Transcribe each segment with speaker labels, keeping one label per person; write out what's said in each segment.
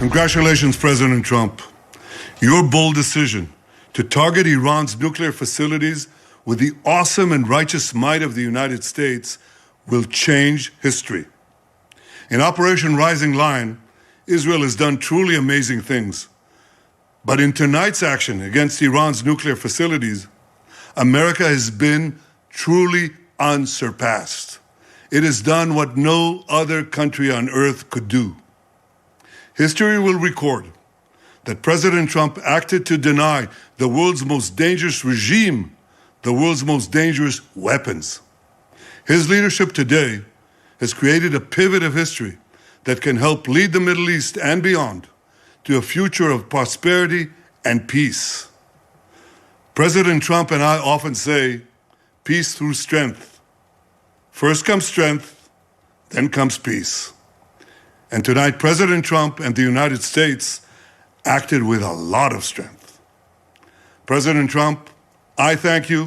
Speaker 1: Congratulations, President Trump. Your bold decision to target Iran's nuclear facilities with the awesome and righteous might of the United States will change history. In Operation Rising Lion, Israel has done truly amazing things. But in tonight's action against Iran's nuclear facilities, America has been truly unsurpassed. It has done what no other country on earth could do. History will record that President Trump acted to deny the world's most dangerous regime the world's most dangerous weapons. His leadership today has created a pivot of history that can help lead the Middle East and beyond to a future of prosperity and peace. President Trump and I often say, peace through strength. First comes strength, then comes peace. And tonight, President Trump and the United States acted with a lot of strength. President Trump, I thank you.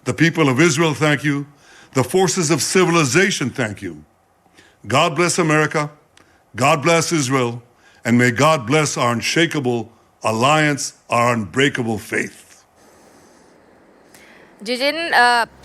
Speaker 1: The people of Israel thank you. The forces of civilization thank you. God bless America. God bless Israel. And may God bless our unshakable alliance, our unbreakable faith.
Speaker 2: Jijin,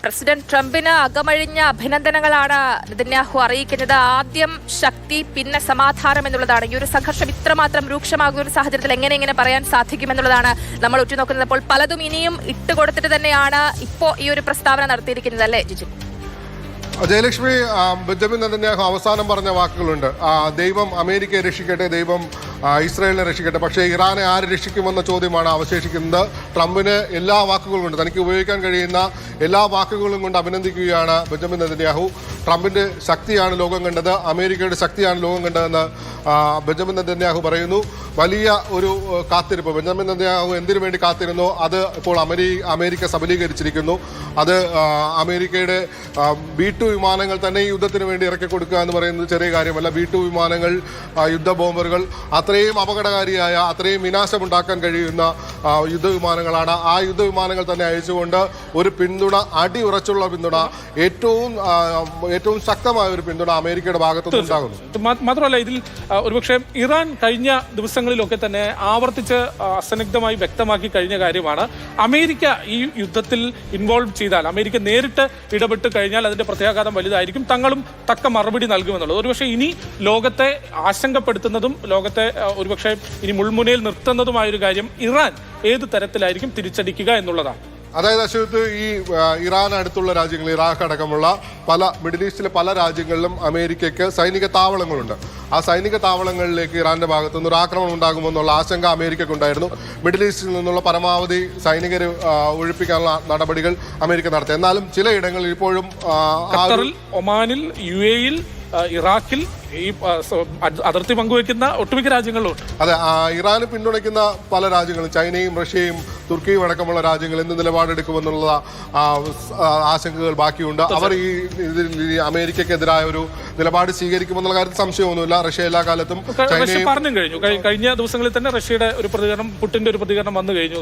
Speaker 2: president ട്രംപിന് അകമഴിഞ്ഞ അഭിനന്ദനങ്ങളാണ് Netanyahu അറിയിക്കുന്നത്. ആദ്യം ശക്തി, പിന്നെ സമാധാനം എന്നുള്ളതാണ്. ഈ ഒരു സംഘർഷം ഇത്രമാത്രം രൂക്ഷമാകുന്ന ഒരു സാഹചര്യത്തിൽ എങ്ങനെ പറയാൻ സാധിക്കുമെന്നുള്ളതാണ് നമ്മൾ ഉറ്റുനോക്കുന്നത്. അപ്പോൾ പലതും ഇനിയും ഇട്ടുകൊടുത്തിട്ട് തന്നെയാണ് ഇപ്പോൾ ഈ ഒരു പ്രസ്താവന നടത്തിയിരിക്കുന്നത്, അല്ലേ ജിജിൻ?
Speaker 3: ജയലക്ഷ്മി, ബെഞ്ചമിൻ നെതന്യാഹു അവസാനം പറഞ്ഞ വാക്കുകളുണ്ട്. ദൈവം അമേരിക്കയെ രക്ഷിക്കട്ടെ, ദൈവം ഇസ്രായേലിനെ രക്ഷിക്കട്ടെ. പക്ഷേ ഇറാനെ ആര് രക്ഷിക്കുമെന്ന ചോദ്യമാണ് അവശേഷിക്കുന്നത്. ട്രംപിന് എല്ലാ വാക്കുകളും കൊണ്ട്, തനിക്ക് ഉപയോഗിക്കാൻ കഴിയുന്ന എല്ലാ വാക്കുകളും കൊണ്ട് അഭിനന്ദിക്കുകയാണ് ബെഞ്ചമിൻ നെതന്യാഹു. ട്രംപിന്റെ ശക്തിയാണ് ലോകം കണ്ടത്, അമേരിക്കയുടെ ശക്തിയാണ് ലോകം കണ്ടതെന്ന് ബെഞ്ചമിൻ നെതന്യാഹു പറയുന്നു. വലിയ ഒരു കാത്തിരിപ്പ് ബെഞ്ചമിൻ നെതന്യാഹു എന്തിനു വേണ്ടി കാത്തിരുന്നു, അത് ഇപ്പോൾ അമേരിക്ക സബലീകരിച്ചിരിക്കുന്നു. അത് അമേരിക്കയുടെ B-2 വിമാനങ്ങൾ തന്നെ ഈ യുദ്ധത്തിന് വേണ്ടി ഇറക്കി കൊടുക്കുക എന്ന് പറയുന്നത് ചെറിയ കാര്യമല്ല. B-2 വിമാനങ്ങൾ, യുദ്ധ ബോംബറുകൾ, അത്രയും അപകടകാരിയായ, അത്രയും വിനാശമുണ്ടാക്കാൻ കഴിയുന്ന യുദ്ധവിമാനങ്ങളാണ്. ആ യുദ്ധവിമാനങ്ങൾ തന്നെ അയച്ചുകൊണ്ട് ഒരു പിന്തുണ, അടിയുറച്ചുള്ള പിന്തുണ, ഏറ്റവും ശക്തമായ ഒരു പിന്തുണ അമേരിക്കയുടെ ഭാഗത്തുനിന്ന് ഉണ്ടാകുന്നു.
Speaker 4: മാത്രമല്ല, ഇതിൽ ഒരുപക്ഷെ ഇറാൻ കഴിഞ്ഞ ദിവസങ്ങളിലൊക്കെ തന്നെ ആവർത്തിച്ച് അസന്നിഗ്ധമായി വ്യക്തമാക്കി കഴിഞ്ഞ കാര്യമാണ്, അമേരിക്ക ഈ യുദ്ധത്തിൽ ഇൻവോൾവ് ചെയ്താൽ, അമേരിക്ക നേരിട്ട് ഇടപെട്ട് കഴിഞ്ഞാൽ അതിന്റെ പ്രത്യാഘാതം വലുതായിരിക്കും, തങ്ങളും തക്ക മറുപടി നൽകുമെന്നുള്ളത്. ഒരുപക്ഷെ ഇനി ലോകത്തെ ആശങ്കപ്പെടുത്തുന്നതും ലോകത്തെ ഒരുപക്ഷെ ഇനി മുൾമുനയിൽ നിർത്തുന്നതുമായൊരു കാര്യം ഇറാൻ ഏത് തരത്തിലായിരിക്കും തിരിച്ചടിക്കുക എന്നുള്ളതാണ്.
Speaker 3: അതായത് അശ്വത്, ഈ ഇറാൻ അടുത്തുള്ള രാജ്യങ്ങൾ, ഇറാഖ് അടക്കമുള്ള മിഡിൽ ഈസ്റ്റിലെ പല രാജ്യങ്ങളിലും അമേരിക്കയ്ക്ക് സൈനിക താവളങ്ങളുണ്ട്. ആ സൈനിക താവളങ്ങളിലേക്ക് ഇറാന്റെ ഭാഗത്തു നിന്ന് ഒരു ആക്രമണം ഉണ്ടാകുമെന്നുള്ള ആശങ്ക അമേരിക്കയ്ക്കുണ്ടായിരുന്നു. മിഡിൽ ഈസ്റ്റിൽ നിന്നുള്ള പരമാവധി സൈനികരെ ഒഴിപ്പിക്കാനുള്ള നടപടികൾ അമേരിക്ക നടത്തി. എന്നാലും ചിലയിടങ്ങളിൽ ഇപ്പോഴും
Speaker 4: ഖത്തറിൽ, ഒമാനിൽ, UAE-യിൽ, ഇറാഖിൽ, ഈ അതിർത്തി പങ്കുവെക്കുന്ന ഒട്ടുമിക്ക രാജ്യങ്ങളിലുണ്ട്. അതെ,
Speaker 3: ഇറാന് പിന്തുണയ്ക്കുന്ന പല രാജ്യങ്ങളും, ചൈനയും റഷ്യയും തുർക്കിയും അടക്കമുള്ള രാജ്യങ്ങൾ എന്ത് നിലപാടെടുക്കുമെന്നുള്ള ആശങ്കകൾ ബാക്കിയുണ്ട്. അവർ ഈ അമേരിക്കക്കെതിരായ ഒരു നിലപാട് സ്വീകരിക്കുമെന്നുള്ള കാര്യത്തിൽ സംശയമൊന്നുമില്ല. റഷ്യ എല്ലാ കാലത്തും
Speaker 4: പറഞ്ഞു കഴിഞ്ഞു. കഴിഞ്ഞ ദിവസങ്ങളിൽ തന്നെ റഷ്യയുടെ ഒരു പ്രതികരണം, പുടിന്റെ ഒരു പ്രതികരണം വന്നു കഴിഞ്ഞു.